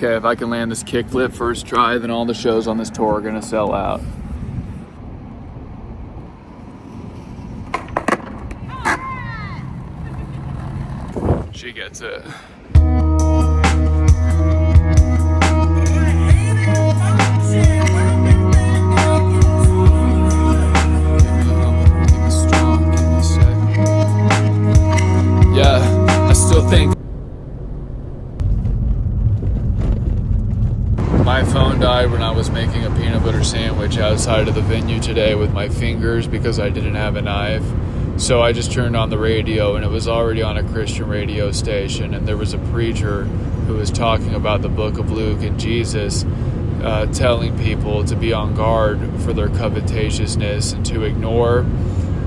okay, if I can land this kickflip first try, then all the shows on this tour are gonna sell out. She gets it. Yeah, I still think my phone died when I was making a peanut butter sandwich outside of the venue today with my fingers because I didn't have a knife. So I just turned on the radio, and it was already on a Christian radio station, and there was a preacher who was talking about the book of Luke and Jesus telling people to be on guard for their covetousness and to ignore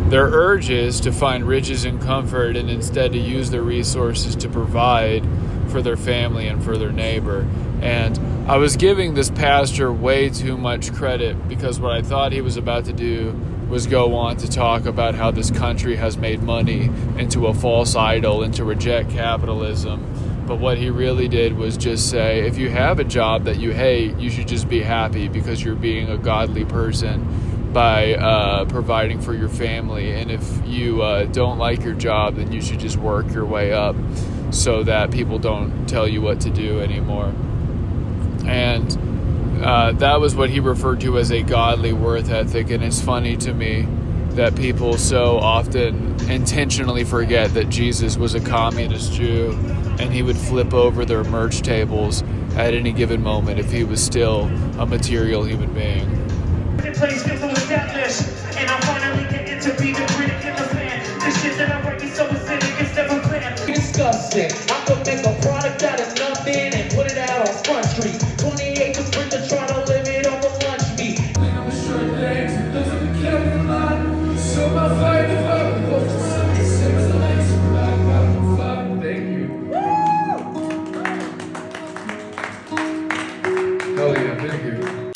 their urges to find riches and comfort, and instead to use their resources to provide for their family and for their neighbor. And I was giving this pastor way too much credit, because what I thought he was about to do was go on to talk about how this country has made money into a false idol and to reject capitalism. But what he really did was just say, if you have a job that you hate, you should just be happy because you're being a godly person by providing for your family. And if you don't like your job, then you should just work your way up so that people don't tell you what to do anymore. And that was what he referred to as a godly worth ethic. And it's funny to me that people so often intentionally forget that Jesus was a communist Jew, and he would flip over their merch tables at any given moment if he was still a material human being. And I'm finally getting to be the critic in the fan. This shit that I'm writing so acidic, it's never planned. Disgusting. I could make a product out of nothing and put it out on Front Street. 20 acres worth of trying to live it on the lunch meat. I'm short legs, those are the Kevin line. So my fight is up. Thank you. Hell yeah, thank you.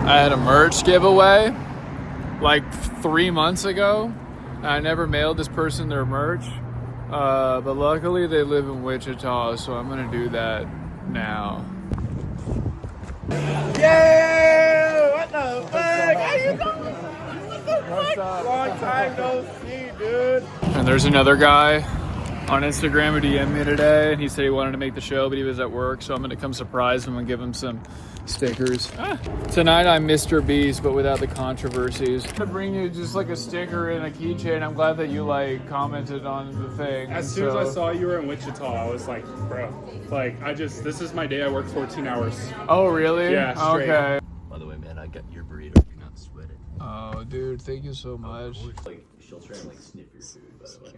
I had a merch giveaway like 3 months ago. I never mailed this person their merch, but luckily they live in Wichita, so I'm gonna do that now. Yeah! What the fuck? How you doing? What the fuck? Long time no see, dude. And there's another guy on Instagram who DM'd me today, and he said he wanted to make the show, but he was at work, so I'm gonna come surprise him and give him some stickers. Tonight I'm Mr. Beast, but without the controversies. I'm gonna bring you just like a sticker and a keychain. I'm glad that you like commented on the thing. As soon as I saw you were in Wichita, I was like, bro, like this is my day. I work 14 hours. Oh really? Yeah, straight. Okay. By the way, man, I got your burrito. You're not sweating. Oh dude, thank you so much. Like she'll try and like sniff your food, by the way.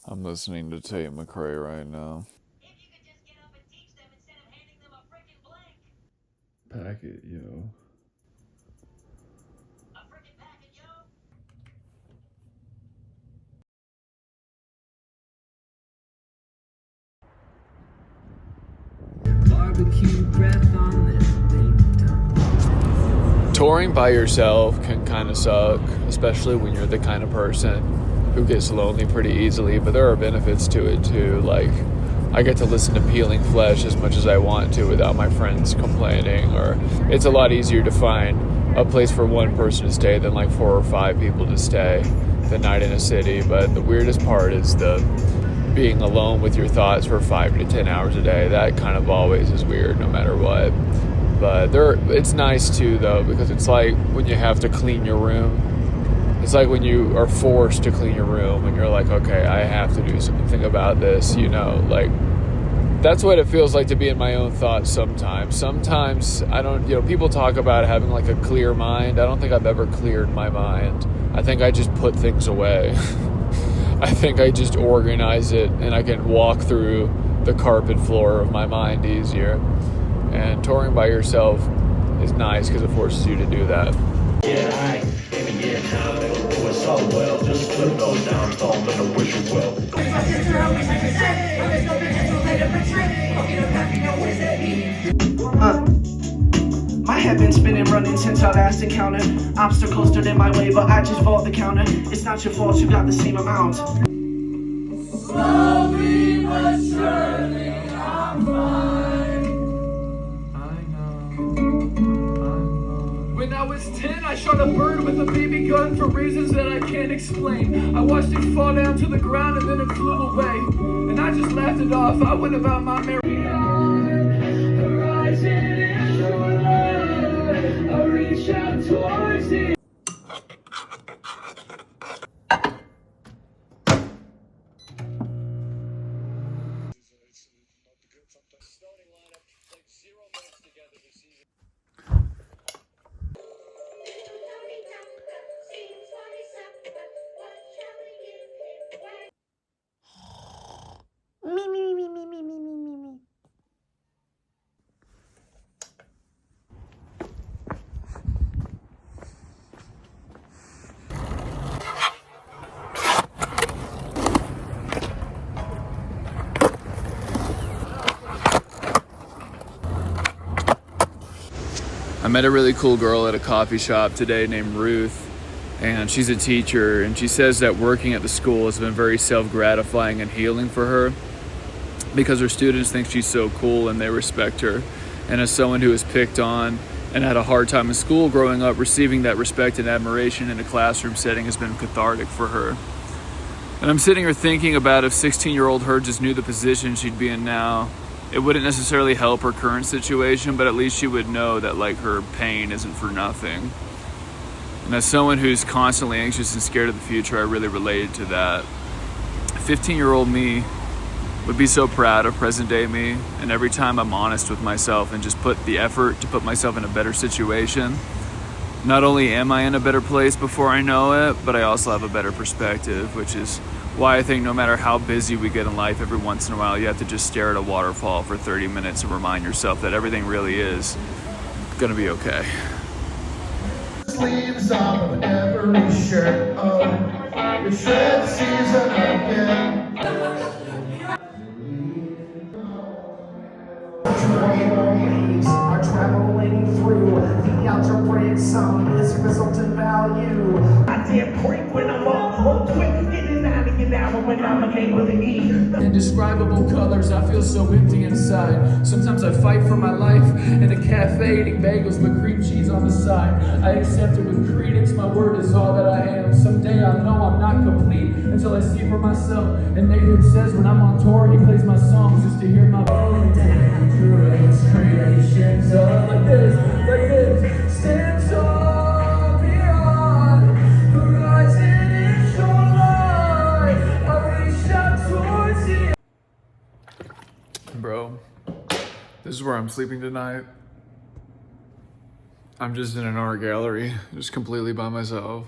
I'm listening to Tate McRae right now. If you could just get up and teach them instead of handing them a frickin' blank. Pack it, yo. A frickin' packet, yo. Barbecue breath on this big tongue. Touring by yourself can kind of suck, especially when you're the kind of person who gets lonely pretty easily, but there are benefits to it too. Like, I get to listen to Peeling Flesh as much as I want to without my friends complaining, or it's a lot easier to find a place for one person to stay than like 4 or 5 people to stay the night in a city. But the weirdest part is the being alone with your thoughts for 5 to 10 hours a day. That kind of always is weird no matter what. But it's nice too though, because it's like when you have to clean your room. It's like when you are forced to clean your room and you're like, okay, I have to do something about this, you know, like that's what it feels like to be in my own thoughts sometimes. Sometimes I don't, people talk about having like a clear mind. I don't think I've ever cleared my mind. I think I just put things away. I think I just organize it and I can walk through the carpet floor of my mind easier. And touring by yourself is nice because it forces you to do that. My head been spinning, running since our last encounter. Obstacles stood in my way, but I just vault the counter. It's not your fault, you got the same amount. Slowly but surely I'm fine. I know. When I was 10, I shot a bird with a BB gun for reasons that I can't explain. I watched it fall down to the ground and then it flew away. And I just laughed it off. I went about my merry horizon. I reach out towards it. I met a really cool girl at a coffee shop today named Ruth, and she's a teacher, and she says that working at the school has been very self-gratifying and healing for her because her students think she's so cool and they respect her. And as someone who was picked on and had a hard time in school growing up, receiving that respect and admiration in a classroom setting has been cathartic for her. And I'm sitting here thinking about if 16-year-old her just knew the position she'd be in now, it wouldn't necessarily help her current situation, but at least she would know that like her pain isn't for nothing. And as someone who's constantly anxious and scared of the future, I really related to that. 15-year-old me would be so proud of present day me, and every time I'm honest with myself and just put the effort to put myself in a better situation, not only am I in a better place before I know it, but I also have a better perspective, which is why I think no matter how busy we get in life, every once in a while you have to just stare at a waterfall for 30 minutes and remind yourself that everything really is gonna be okay. Sleeves on every shirt, it's red season again. Waves are traveling through the algebraic sum is resultant value. I did break when I'm up, hold quick, in and out of an hour when I'm unable to eat. Indescribable colors, I feel so empty inside. Sometimes I fight for my life in a cafe eating bagels with cream cheese on the side. I accept it with credence, my word is all that I am. Someday I'll know I'm not complete until I see for myself. And Nathan says when I'm on tour, he plays my songs just to hear my creations are like this, stand tall beyond horizon and shoreline. I reach out towards it. Bro, this is where I'm sleeping tonight. I'm just in an art gallery, just completely by myself.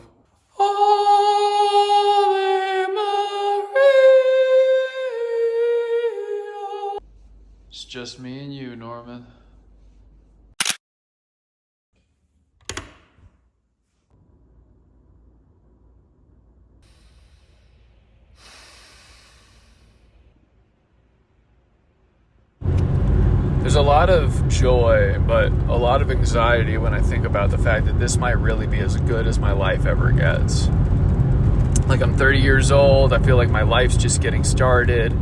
It's just me and you, Norman. There's a lot of joy, but a lot of anxiety when I think about the fact that this might really be as good as my life ever gets. Like, I'm 30 years old, I feel like my life's just getting started.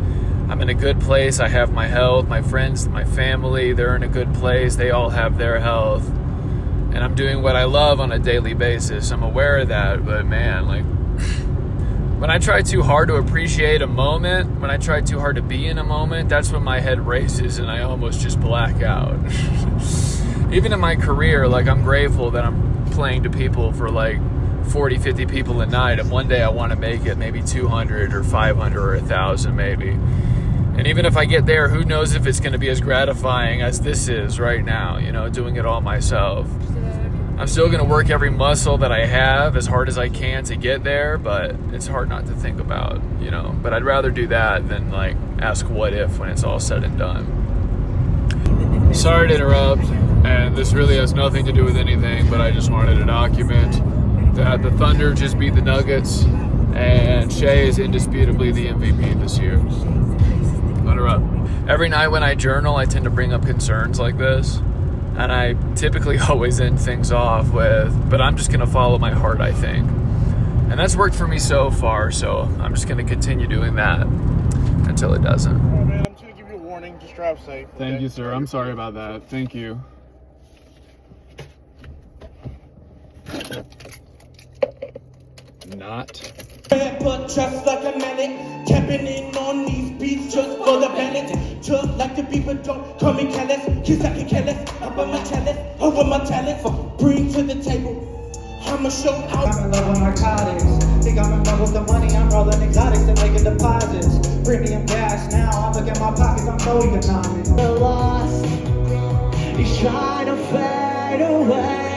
I'm in a good place, I have my health, my friends, my family, they're in a good place, they all have their health. And I'm doing what I love on a daily basis. I'm aware of that, but man, like, when I try too hard to appreciate a moment, when I try too hard to be in a moment, that's when my head races and I almost just black out. Even in my career, like, I'm grateful that I'm playing to people for like 40, 50 people a night, and one day I want to make it maybe 200 or 500 or 1,000 maybe. And even if I get there, who knows if it's going to be as gratifying as this is right now, you know, doing it all myself. I'm still going to work every muscle that I have as hard as I can to get there, but it's hard not to think about, you know. But I'd rather do that than, like, ask what if when it's all said and done. Sorry to interrupt, and this really has nothing to do with anything, but I just wanted to document that the Thunder just beat the Nuggets, and Shea is indisputably the MVP this year. Interrupt. Every night when I journal, I tend to bring up concerns like this, and I typically always end things off with, but I'm just going to follow my heart, I think. And that's worked for me so far, so I'm just going to continue doing that until it doesn't. Oh, man, I'm just going to give you a warning. Just drive safe. Thank you, sir. I'm sorry about that. Thank you. Not. But just like a manic, tapping in on these beats just for the planet. Just like the people don't come in careless. Kiss I can careless, up on my chalice, over my talent. Bring to the table, I'ma show out. I'm in love with narcotics. Think I'm in love with the money. I'm rolling exotics and making deposits. Premium gas now. I look at my pockets. I'm so economic. The lost, he's trying to fade away.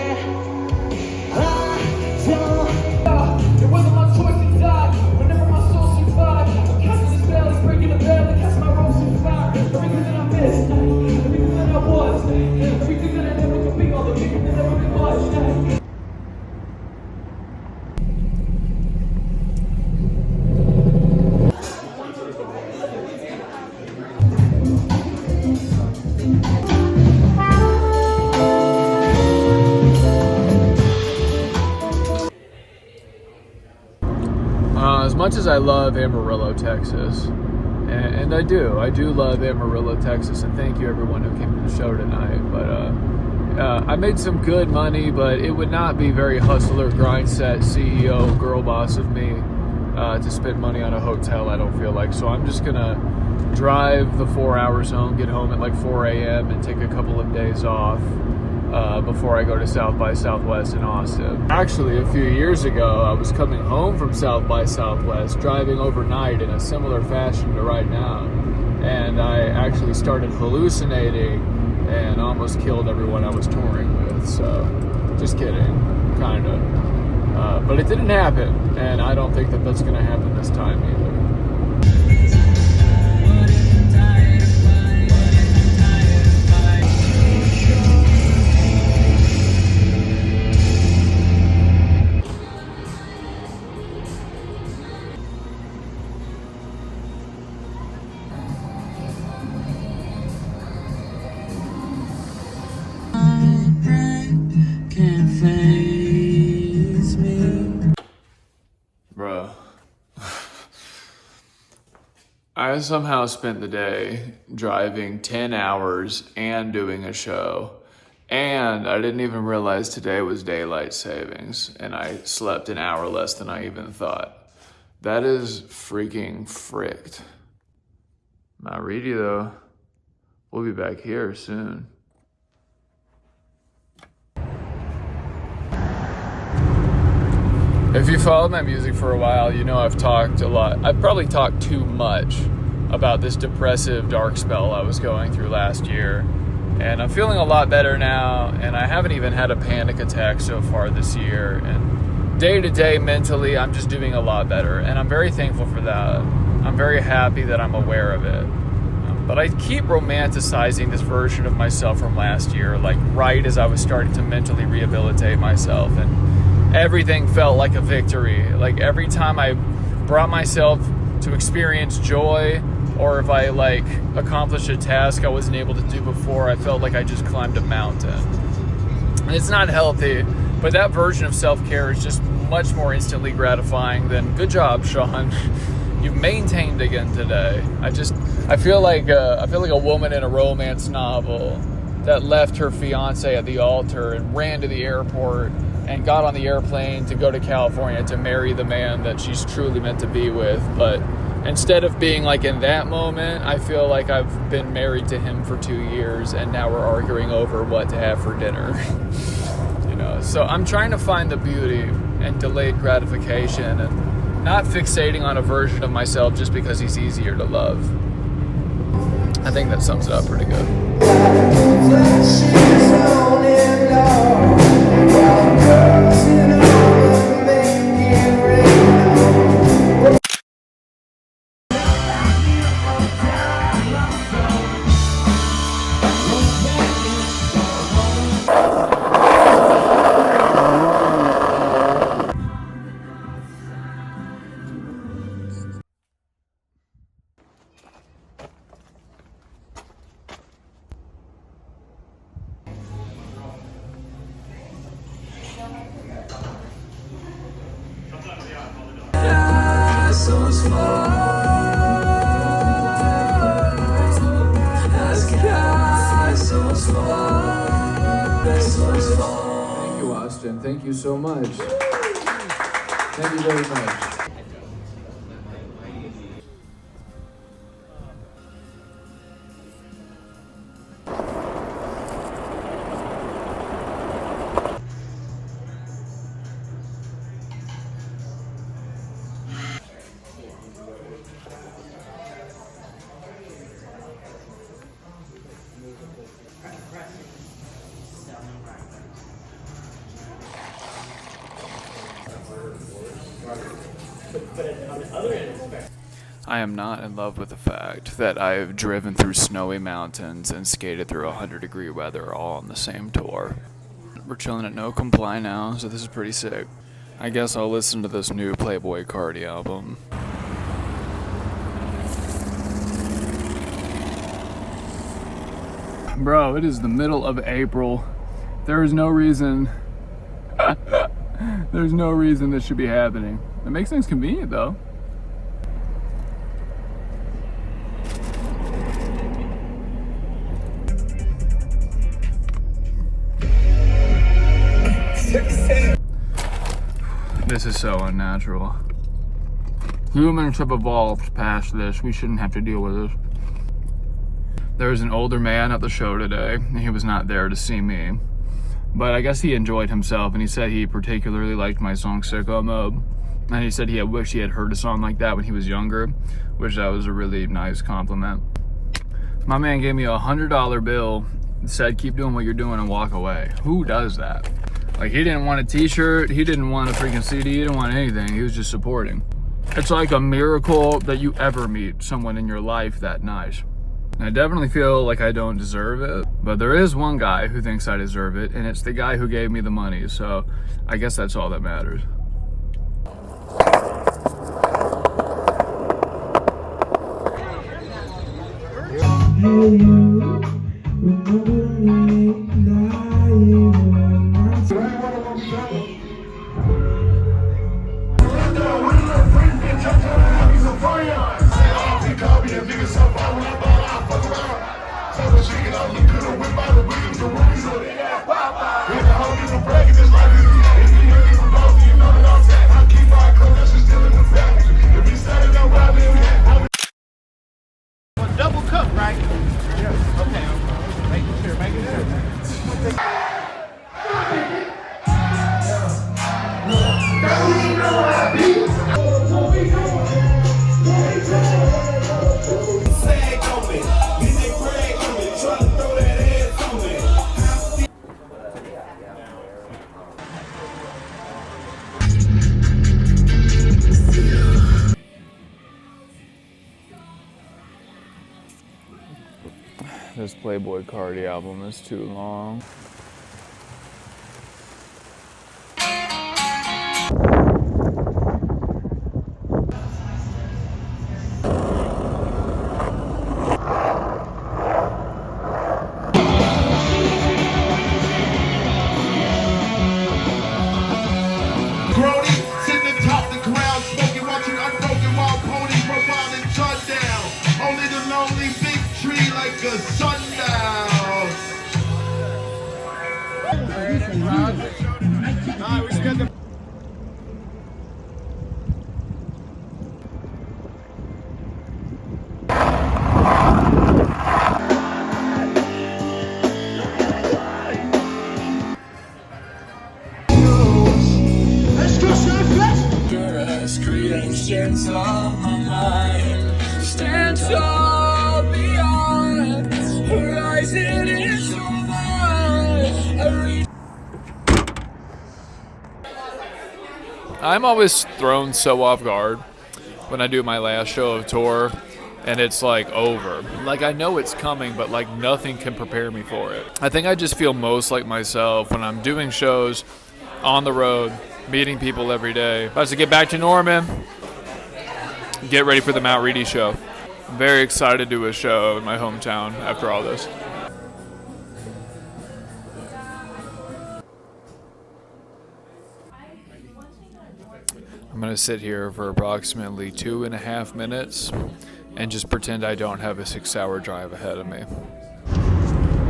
It wasn't my choice to die. Whenever my soul survived, I'm casting the spell, it's breaking the bell, and cast my ropes in fire. Everything that I missed, everything that I was, everything that I never could be, all the people that never been watched. As much as I love Amarillo, Texas, and I do love Amarillo, Texas, and thank you everyone who came to the show tonight, but I made some good money, but it would not be very hustler, grind set, CEO, girl boss of me to spend money on a hotel, I don't feel like. So I'm just gonna drive the 4 hours home, get home at like 4 a.m. and take a couple of days off before I go to South by Southwest in Austin. Actually, a few years ago, I was coming home from South by Southwest, driving overnight in a similar fashion to right now, and I actually started hallucinating and almost killed everyone I was touring with. So, just kidding, kind of. But it didn't happen, and I don't think that that's going to happen this time either. Bro, I somehow spent the day driving 10 hours and doing a show, and I didn't even realize today was daylight savings, and I slept an hour less than I even thought. That is freaking fricked. Not Reidy though. We'll be back here soon. If you followed my music for a while, you know I've talked a lot. I've probably talked too much about this depressive dark spell I was going through last year. And I'm feeling a lot better now, and I haven't even had a panic attack so far this year. And day to day, mentally, I'm just doing a lot better. And I'm very thankful for that. I'm very happy that I'm aware of it. But I keep romanticizing this version of myself from last year, like right as I was starting to mentally rehabilitate myself. And everything felt like a victory. Like every time I brought myself to experience joy, or if I like accomplished a task I wasn't able to do before, I felt like I just climbed a mountain. And it's not healthy, but that version of self-care is just much more instantly gratifying than, good job, Sean. You've maintained again today. I feel like a woman in a romance novel that left her fiance at the altar and ran to the airport and got on the airplane to go to California to marry the man that she's truly meant to be with. But instead of being like in that moment, I feel like I've been married to him for 2 years and now we're arguing over what to have for dinner. You know, so I'm trying to find the beauty and delayed gratification and not fixating on a version of myself just because he's easier to love. think that sums it up pretty good. Thank you, Austin. Thank you so much. Thank you very much. I am not in love with the fact that I've driven through snowy mountains and skated through 100-degree weather all on the same tour. We're chilling at No Comply now, so this is pretty sick. I guess I'll listen to this new Playboi Carti album. Bro, it is the middle of April. There is no reason there's no reason this should be happening. It makes things convenient though. This is so unnatural. Humans have evolved past this. We shouldn't have to deal with this. There was an older man at the show today, and he was not there to see me. But I guess he enjoyed himself, and he said he particularly liked my song Sicko Mode. And he said he had wished he had heard a song like that when he was younger, which that was a really nice compliment. My man gave me a $100 bill, said keep doing what you're doing and walk away. Who does that? Like, he didn't want a t-shirt, he didn't want a freaking CD, he didn't want anything, he was just supporting. It's like a miracle that you ever meet someone in your life that nice. I definitely feel like I don't deserve it, but there is one guy who thinks I deserve it, and it's the guy who gave me the money, so I guess that's all that matters. Double cup, right? Yeah. Okay. Making sure. This Playboi Carti album is too long. Creations of my mind stand tall beyond I'm always thrown so off guard when I do my last show of tour and it's like over. Like I know it's coming, but like nothing can prepare me for it. I think I just feel most like myself when I'm doing shows on the road, meeting people every day. About to get back to Norman, get ready for the Mount Reidy show. I'm very excited to do a show in my hometown after all this. I'm going to sit here for approximately 2.5 minutes and just pretend I don't have a 6-hour drive ahead of me.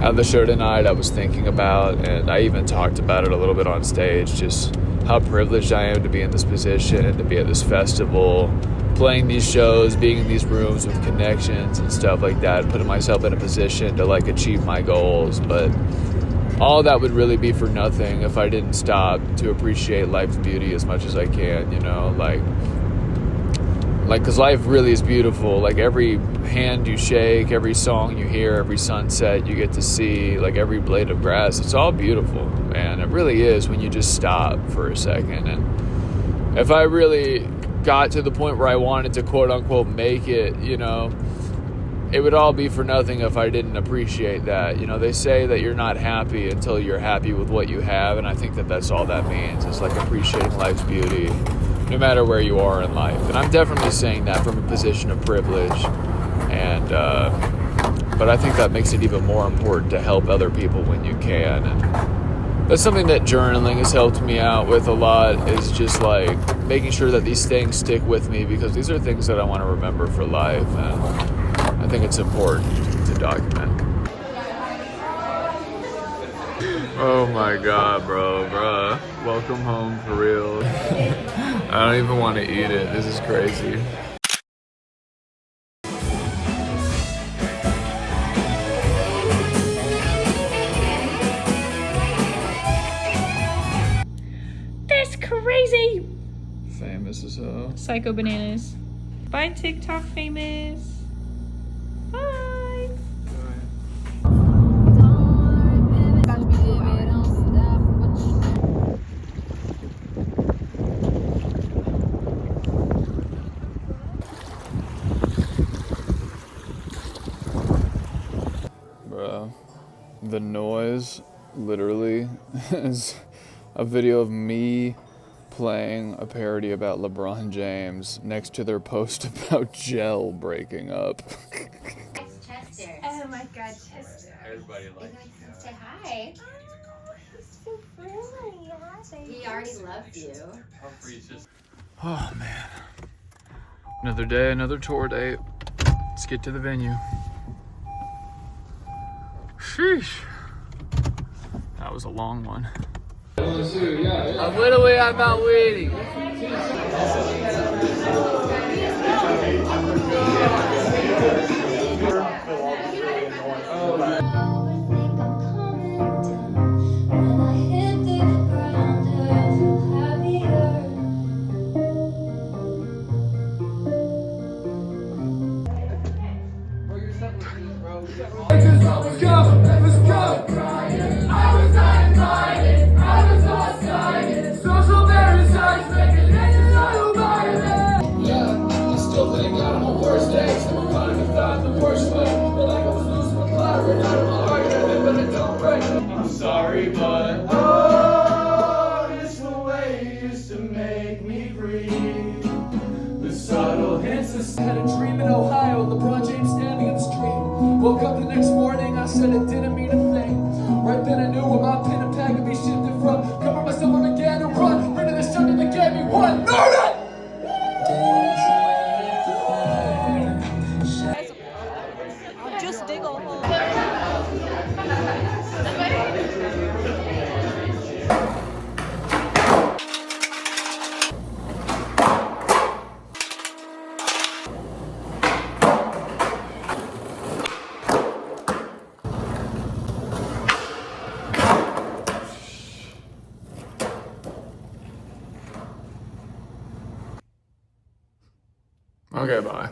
At the show tonight, I was thinking about, and I even talked about it a little bit on stage, just how privileged I am to be in this position and to be at this festival, playing these shows, being in these rooms with connections and stuff like that, putting myself in a position to like achieve my goals. But all that would really be for nothing if I didn't stop to appreciate life's beauty as much as I can, you know, like, because life really is beautiful. Like every hand you shake, every song you hear, every sunset you get to see, like every blade of grass, it's all beautiful, man. It really is when you just stop for a second. And if I really got to the point where I wanted to quote unquote make it, you know, it would all be for nothing if I didn't appreciate that. You know, they say that you're not happy until you're happy with what you have, and I think that that's all that means. It's like appreciating life's beauty no matter where you are in life. And I'm definitely saying that from a position of privilege, and but I think that makes it even more important to help other people when you can. And that's something that journaling has helped me out with a lot, is just like making sure that these things stick with me, because these are things that I want to remember for life, and I think it's important to document. Oh my God, bruh. Welcome home for real. I don't even want to eat it. This is crazy. That's crazy. Famous as hell. Psycho Bananas. Bye, TikTok famous. Bye. Bro, the noise literally is a video of me playing a parody about LeBron James next to their post about gel breaking up. Chester. Oh my God, Chester. Everybody likes Say hi. He's so friendly. Hi. He already loves you. Oh man. Another day, another tour date. Let's get to the venue. Sheesh. That was a long one. I'm literally at Mount Reidy. Let's go, let's go. I was not invited, I was all excited. Social parasites making it yeah, I still thank God on my worst days. I'm finding the thought the worst way. Feel like I was losing my clout, right out of my heart, but it don't break. I'm sorry, but oh, it's the way you used to make me breathe. The subtle hints of... I had a dream in Ohio, LeBron James standing in the street. Woke up the next morning, I said it didn't mean a thing. Right then I knew where my pen and pad could be shifted from. Cover myself on again and run. Rid of the shot that gave me one. Norman! Just dig a hole. Okay, bye.